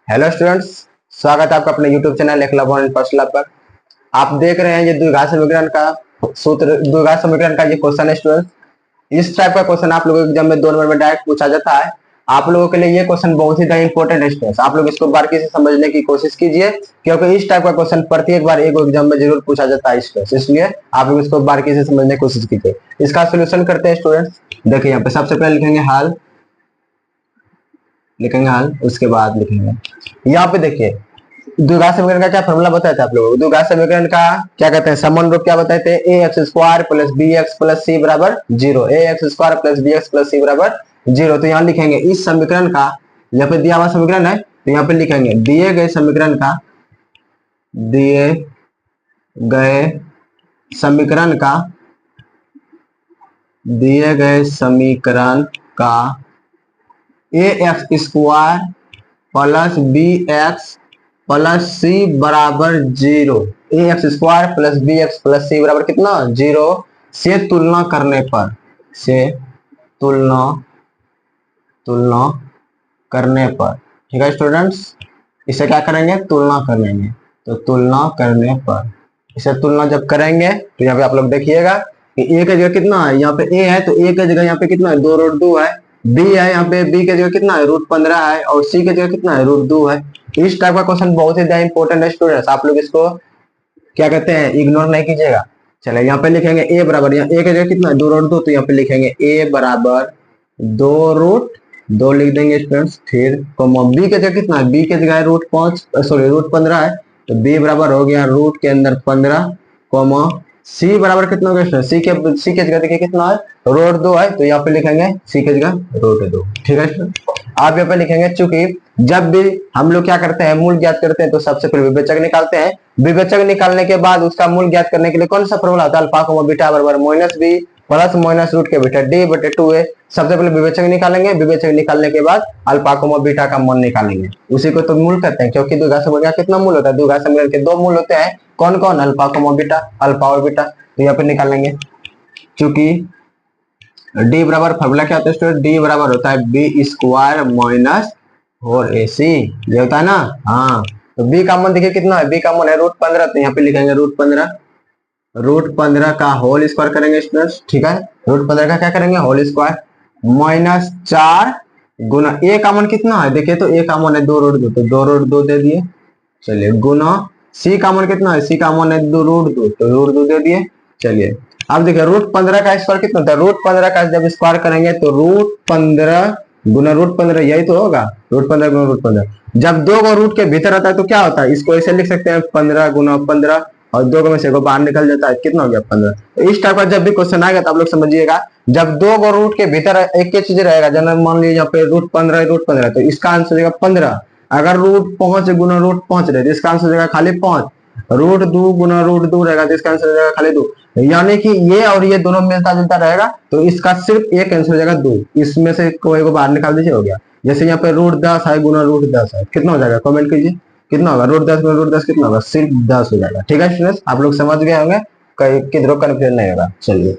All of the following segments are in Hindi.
हेलो स्टूडेंट्स, स्वागत है आपका अपने YouTube channel Eklavya online first lab पर। आप देख रहे हैं ये द्विघात समीकरण का सूत्र, द्विघात समीकरण का ये क्वेश्चन है स्टूडेंट्स। इस टाइप का क्वेश्चन आप लोगों के एग्जाम में 2 नंबर में डायरेक्ट पूछा जाता है। आप लोगों के लिए ये क्वेश्चन बहुत ही ज्यादा इंपॉर्टेंट है स्टूडेंट्स। आप लोग इसको बारीकी से समझने की कोशिश कीजिए, क्योंकि इस टाइप का क्वेश्चन प्रत्येक बार एक एग्जाम में जरूर पूछा जाता है स्टूडेंट्स। इसलिए आप लोग इसको बारीकी से समझने की कोशिश कीजिए। इसका सोल्यूशन करते हैं स्टूडेंट्स। देखिए यहाँ पे सबसे पहले लिखेंगे हाल, उसके बाद लिखेंगे यहाँ पे देखिए द्विघात समीकरण का क्या फॉर्मूला बताया था आप लोगों को। द्विघात समीकरण का क्या कहते हैं, समान रूप क्या बताए थे, a x square plus b x plus c बराबर 0। A x square plus b x plus c बराबर 0। तो यहाँ लिखेंगे इस समीकरण का, यहाँ पे दिया हुआ समीकरण है तो यहाँ पे लिखेंगे दिए गए समीकरण का, दिए गए समीकरण का, दिए गए समीकरण का a x square plus b x plus c बराबर 0। A x square plus b x plus c बराबर कितना 0 से तुलना करने पर, से तुलना करने पर, ठीक है स्टूडेंट्स। इसे क्या करेंगे, तुलना कर लेंगे। तो तुलना करने पर, इसे तुलना जब करेंगे तो यहाँ पे आप लोग देखिएगा कि ए की जगह कितना है, यहाँ पे ए है तो ए की जगह यहाँ पे कितना है 2√2 है। बी है यहाँ पे, बी की जगह कितना है √15 है, और सी की जगह कितना है √2 है। इस टाइप का क्वेश्चन बहुत ही ज्यादा इंपॉर्टेंट है स्टूडेंट्स। आप लोग इसको क्या कहते हैं, इग्नोर नहीं कीजिएगा। चलिए यहाँ पे लिखेंगे ए बराबर, यहाँ ए की जगह कितना है 2√2, तो यहाँ पे लिखेंगे ए बराबर 2√2 लिख देंगे स्टूडेंट्स। फिर बी की जगह कितना है, बी की जगह √15 है, तो बी बराबर हो गया रूट के अंदर 15, सी बराबर कितना हो गया, सी के जगह देखिए कितना है √2 है, तो यहाँ पे लिखेंगे सी के जगह √2। ठीक है, आप यहाँ पे लिखेंगे चूंकि जब भी हम लोग क्या करते हैं, मूल ज्ञात करते हैं तो सबसे पहले विवेचक निकालते हैं। विवेचक निकालने के बाद उसका मूल ज्ञात करने के लिए कौन सा फॉर्मूला होता है, अल्फा कोमा बीटा बराबर minus b plus minus root के बीटा डी बटे 2a। सबसे पहले विवेचक निकालेंगे, विवेचक निकालने के बाद अल्फा कोमा बीटा का मान निकालेंगे। उसी को तो मूल कहते हैं, क्योंकि द्विघात समीकरण कितना मूल होता है, द्विघात समीकरण के 2 मूल होते हैं। कौन कौन, अल्फा कोमा बीटा, अल्फा और बीटा। तो यहाँ पे निकालेंगे, चूंकि डी बराबर फॉर्मूला क्या होता है, डी बराबर होता है बी स्क्वायर माइनस 4ac, ये होता है ना। हाँ, तो बी का मान देखिए कितना है, बी का मान है √15, तो यहाँ पे लिखेंगे √15 का होल स्क्वायर करेंगे स्टूडेंट्स। ठीक है, √15 का क्या करेंगे, होल स्क्वायर माइनस 4 गुना ए का मान कितना है, देखिए तो ए का मान है 2√2, तो 2√2 दे दिए। चलिए गुना सी का मान कितना है, सी का मान है 2√2, तो √2 दे दिए। चलिए अब देखिए √15 का स्क्वायर कितना होता है, √15 का जब स्क्वायर करेंगे तो √15 गुना √15, यही तो होगा, √15 गुना √15। जब 2 को रूट के भीतर आता है तो क्या होता है, इसको ऐसे लिख सकते हैं 15 गुना 15, और 2 में से बाहर निकल जाता है, कितना हो गया 15। तो इस टाइप का जब भी क्वेश्चन आएगा तो आप लोग समझिएगा, जब 2 को रूट के भीतर एक ही चीज रहेगा, जब मान लीजिए यहाँ पे √15 तो इसका आंसर हो जाएगा 15। अगर √5 गुना √5 रहे तो इसका आंसर हो जाएगा खाली 5। √2 गुना √2 रहेगा तो इसका आंसर हो जाएगा खाली 2। यानी कि ये और ये दोनों मिलता जुलता रहेगा, तो इसका सिर्फ एक आंसर हो जाएगा 2। इसमें से कोई को बाहर निकाल दीजिए, हो गया। जैसे यहाँ पे √10 है गुना √10 है, कितना हो जाएगा, कमेंट कीजिए कितना होगा, √10 गुना √10 कितना होगा, सिर्फ 10 हो जाएगा। ठीक है स्टूडेंट्स, आप लोग समझ गए होंगे, किधरों कन्फ्यूजन नहीं होगा। चलिए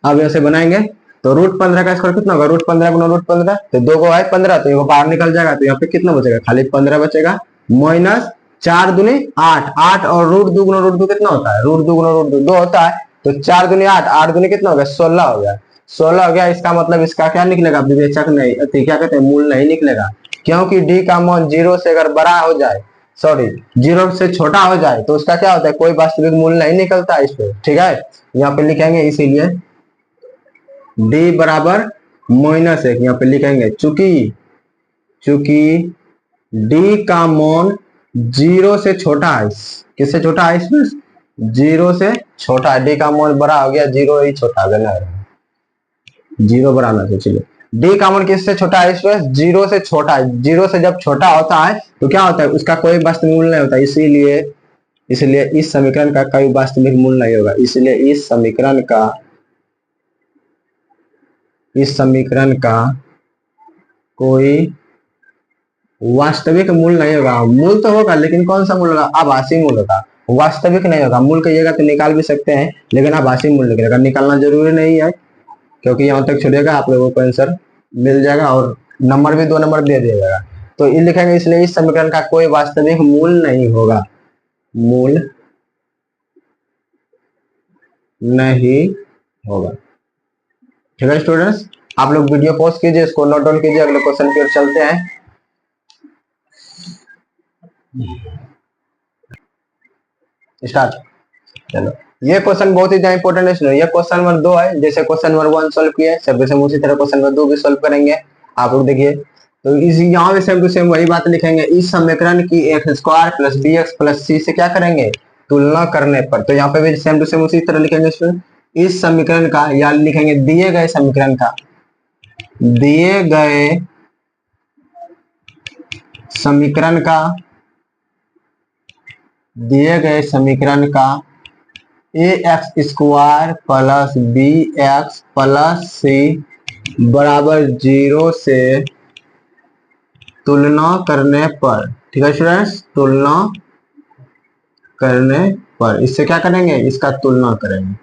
अब ऐसे बनाएंगे, तो √15 का स्क्वायर कितना होगा, √15 गुना √15, तो 2 को है 15, तो ये बाहर निकल जाएगा, तो यहाँ पे कितना बचेगा, खाली 15 बचेगा। माइनस 4 दूनी 8, 8 और √2 गुना √2 कितना होता है, √2 गुना √2 2 होता है, तो 4 दूनी 8, 8 दूनी कितना हो गया 16 हो गया, 16 हो गया। इसका मतलब इसका क्या निकलेगा, विवेचक नहीं, क्या कहते हैं, मूल नहीं निकलेगा, क्योंकि डी का मान 0 से अगर बड़ा हो जाए, सॉरी 0 से छोटा हो जाए तो उसका क्या होता है, कोई वास्तविक मूल नहीं निकलता है इसको। ठीक है, यहाँ पे लिखेंगे इसीलिए डी बराबर -1 यहाँ पे लिखेंगे, चूंकि डी का मान 0 से छोटा है, किससे छोटा है, इसमें 0 से छोटा है। डी का मान बड़ा हो गया, 0 ही छोटा हो गया, 0 बड़ा ना सोचिए। डी का मान किससे छोटा है, इसमें 0 से छोटा है। 0 से जब छोटा होता है तो क्या होता है, उसका कोई वास्तविक मूल नहीं होता, इसीलिए इस समीकरण का कोई वास्तविक मूल नहीं होगा। इसलिए इस समीकरण का कोई वास्तविक मूल नहीं होगा। मूल तो होगा लेकिन कौन सा मूल होगा, आभासी मूल होगा, वास्तविक नहीं होगा। मूल कहिएगा तो निकाल भी सकते हैं, लेकिन आभासी मूल निकलेगा, निकालना जरूरी नहीं है, क्योंकि यहाँ तक छोड़िएगा आप लोगों को आंसर मिल जाएगा और नंबर भी 2 नंबर दे दिया जाएगा। तो ये लिखेंगे, इसलिए इस समीकरण का कोई वास्तविक मूल नहीं होगा, मूल नहीं होगा। ठीक है स्टूडेंट्स, आप लोग वीडियो पॉज कीजिए, इसको नोट डाउन कीजिए, अगले क्वेश्चन की ओर चलते हैं। स्टार्ट। चलो, ये क्वेश्चन बहुत ही इंपॉर्टेंट है। ये क्वेश्चन नंबर 2 है, जैसे क्वेश्चन नंबर 1 सॉल्व किए सेम टू सेम उसी तरह क्वेश्चन नंबर 2 भी सॉल्व करेंगे। आप लोग देखिए, तो इस यहाँ पे सेम टू सेम वही बात लिखेंगे, इस समीकरण की x square plus b x plus c से क्या करेंगे, तुलना करने पर। तो यहाँ पे भी सेम टू सेम उसी तरह लिखेंगे इस समीकरण का, या लिखेंगे दिए गए समीकरण का, दिए गए समीकरण का, दिए गए समीकरण का a x square plus b x plus c बराबर 0 से तुलना करने पर। ठीक है स्टूडेंट्स, तुलना करने पर इससे क्या करेंगे, इसका तुलना करेंगे,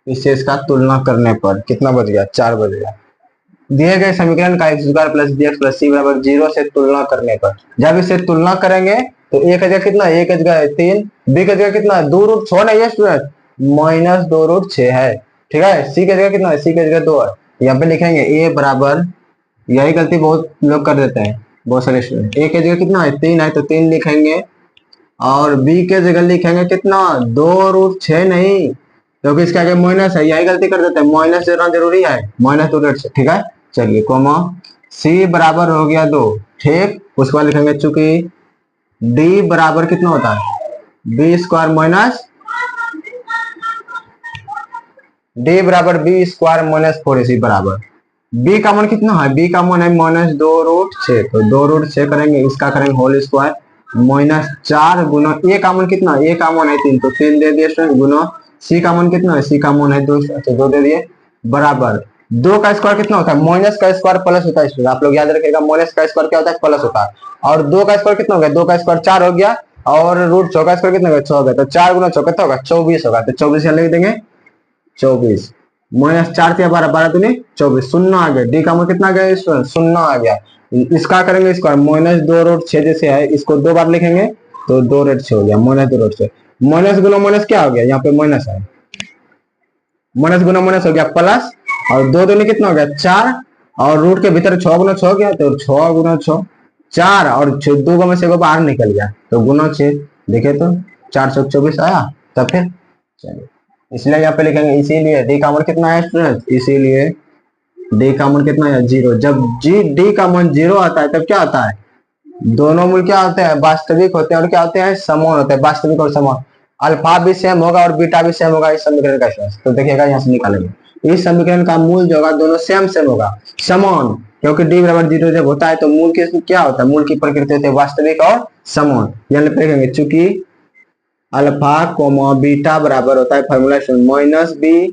इससे इसका तुलना करने पर कितना बच गया, 4 बच गया। दिए गए समीकरण का x square plus b x plus c बराबर 0 से तुलना करने पर, जब इसे तुलना करेंगे तो एक जगह कितना, एक जगह 3, बी की जगह कितना 2 रूट 6 नहीं है स्टूडेंट, माइनस 2 रूट 6 है। ठीक है, सी की जगह कितना है, सी की जगह 2 है। यहाँ पे लिखेंगे ए बराबर, यही गलती बहुत लोग कर देते हैं, बहुत सारे स्टूडेंट। ए की जगह कितना है 3 है, तो 3 लिखेंगे, और बी के जगह लिखेंगे कितना 2 रूट 6 नहीं, क्योंकि इसके आगे माइनस है, यही गलती कर देते हैं, माइनस देना जरूरी है, माइनस 2 रूट 6। ठीक है, चलिए कोमा सी बराबर हो गया 2। ठीक, उसके बाद लिखेंगे चूंकि डी बराबर कितना होता है, बी स्क्वायर माइनस, डी बराबर बी स्क्वायर माइनस 4ac बराबर, बी का मान कितना है, बी का मान है माइनस 2 रूट 6, तो 2 रूट 6 करेंगे, इसका करेंगे होल स्क्वायर माइनस 4 गुना ए का मान कितना, ए का मान है 3, तो 3 दे दिए स्टूडेंट, गुना सी का मान कितना है, सी का मान है 2, तो 2 दे दिए, बराबर 2 का स्क्वायर कितना होता है, माइनस का स्क्वायर प्लस होता है। आप लोग याद रखिएगा, माइनस का स्क्वायर क्या होता है, प्लस होता है। और 2 का स्क्वायर कितना हो गया, 2 का स्क्वायर 4 हो गया, और रूट 6 का स्क्वायर कितना हो गया, 6 हो गया, तो 4 गुना 6 कितना होगा, 24 होगा, तो 24 यहाँ लिख देंगे 24, माइनस 4 से 12, 12 दूनी 24, शून्य आ गया। डी का मान कितना आ गया, शून्य आ गया। इसका करेंगे स्क्वायर, माइनस 2 रूट 6 जैसे है, इसको 2 बार लिखेंगे तो 2 रूट 6 हो गया, माइनस 2 रूट 6, माइनस गुना माइनस क्या हो गया, यहाँ पे माइनस है, माइनस गुना माइनस हो गया प्लस, और 2 दूनी कितना हो गया 4, और रूट के भीतर 6 गुना 6 गया, तो 6 गुना 6 4, और 2 में से बाहर निकल गया, तो गुना 6, देखे तो 424 आया। तब फिर चलिए, इसलिए यहाँ पे लिखेंगे, इसीलिए डी का मान कितना है स्टूडेंट, इसीलिए डी का मान कितना है 0। जब जी डी का मान 0 आता है तब क्या आता है, दोनों मूल क्या होते हैं, वास्तविक होते हैं, और क्या होते हैं, समान होते हैं, वास्तविक और समान। अल्फा भी सेम होगा और बीटा भी सेम होगा इस समीकरण का स्टेटस, तो देखिएगा यहाँ से निकालेंगे, इस समीकरण का मूल जो होगा दोनों सेम सेम होगा, समान, क्योंकि डी बराबर 0 जब होता है तो मूल की क्या होता है, मूल की प्रकृति होती है वास्तविक और समान। यहाँ पे लिखेंगे चूंकि अल्फा कोमा बीटा बराबर होता है, formula minus b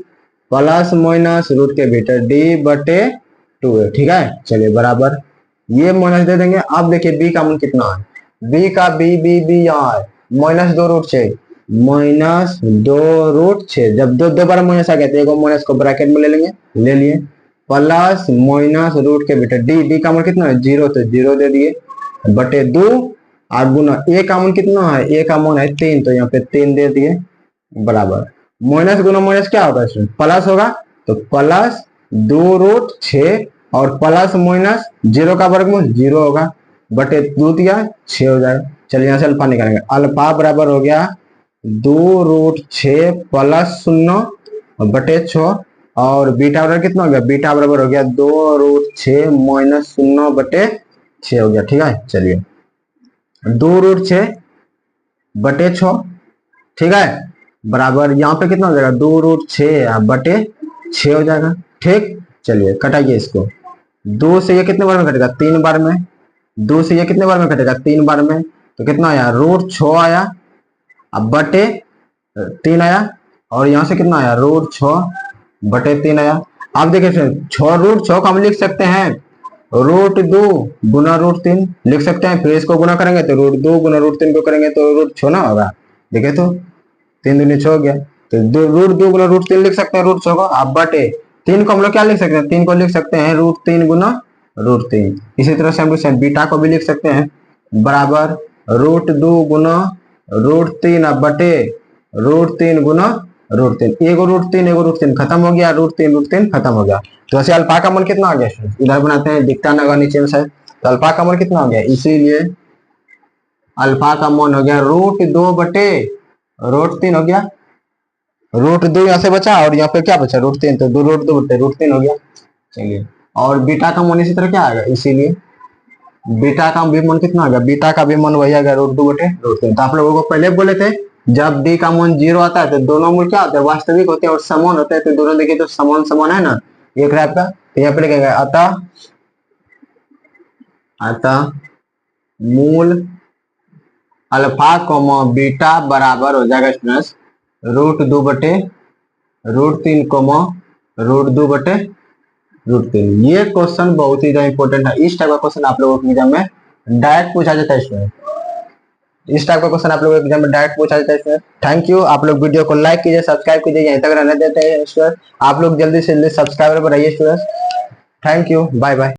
plus minus root के भीतर डी बटे 2 है। ठीक है, चलिए बराबर, ये माइनस दे देंगे। अब देखिए बी का मान कितना है, बी का बी यहाँ है माइनस 2 रूट 6, माइनस 2 रूट 6, जब दो बार माइनस आ गया तो एक माइनस को ब्रैकेट में ले लेंगे, ले लिए, प्लस माइनस रूट के भीतर डी का मान कितना है 0, तो 0 दे दिए, बटे 2, और गुना ए का मान कितना है, ए का मान है 3, तो यहाँ पे 3 दे दिए, बराबर माइनस गुना माइनस क्या होगा, प्लस होगा, तो प्लस 2 रूट 6 और प्लस माइनस 0 का वर्गमूल 0 होगा, बटे 2 दिया 6 हो जाएगा। चलिए यहाँ से अल्फा निकालेंगे, अल्फा बराबर हो गया 2 रूट 6 प्लस 0 बटे 6, और बीटा बराबर कितना हो गया, बीटा बराबर हो गया 2 रूट 6 माइनस 0 बटे 6 हो गया। ठीक है, चलिए 2 रूट 6 बटे 6, ठीक है, बराबर यहाँ पे कितना हो जाएगा 2 रूट 6 बटे 6 हो जाएगा। ठीक, चलिए कटाइए इसको, 2 से ये कितने बार में कटेगा, 3 बार में, 2 से ये कितने बार में कटेगा, 3 बार में, तो कितना आया रूट 6 आया, अब बटे 3 आया, और यहाँ से कितना आया रूट 6 बटे 3 आया। आप देखिए 6 रूट 6 को हम लिख सकते हैं रूट 2 गुना रूट 3 लिख सकते हैं, फिर इसको गुना करेंगे तो रूट 2 गुना रूट 3 को करेंगे तो रूट 6 ना होगा, देखे तो 3 दूनी 6 हो गया, तो रूट 2 गुना रूट 3 लिख सकते हैं रूट 6 को, अब बटे 3 को हम लोग क्या लिख सकते हैं, 3 को लिख सकते हैं रूट 3 गुना रूट 3। इसी तरह से हम बीटा को भी लिख सकते हैं बराबर √2 गुना √3 बटे √3 गुना √3, एगो √3 खत्म हो गया, √3 खत्म हो गया। तो ऐसे अल्फा का मान कितना आ गया, इधर बनाते हैं, दिखता ना नीचे में शायद, तो अल्फा का मान कितना हो गया, इसीलिए अल्फा का मान हो गया √2 बटे √3 हो गया, √2 यहाँ से बचा और यहाँ पे क्या बचा √3, तो √2 बटे √3 हो गया। चलिए, और बीटा का मान इसी तरह क्या आएगा, इसीलिए बीटा का भी मान कितना आ गया, बीटा का भी मान वही आ गया √2 बटे √3। तो आप लोगों को पहले बोले थे जब डी का मान 0 आता है तो दोनों मूल क्या होते हैं, वास्तविक होते हैं और समान होते हैं, तो दोनों देखिए तो समान समान है ना, ये ग्राफ का, तो यहाँ पे लिखेगा अतः मूल अल्फा कोमा बीटा बराबर हो जाएगा स्टूडेंट्स √2 बटे √3 कोमा √2 बटे √3। ये क्वेश्चन बहुत ही ज्यादा इंपॉर्टेंट है, इस टाइप का क्वेश्चन आप लोगों के एग्जाम में डायरेक्ट पूछा जाता है स्टूडेंट, इस टाइप का क्वेश्चन आप लोगों के एग्जाम में डायरेक्ट पूछा जाता है स्टूडेंट। थैंक यू, आप लोग वीडियो को लाइक कीजिए, सब्सक्राइब कीजिए, यहीं तक रहने देते हैं स्टूडेंट, आप लोग जल्दी से सब्सक्राइबर बनाइए student. Thank you, bye bye.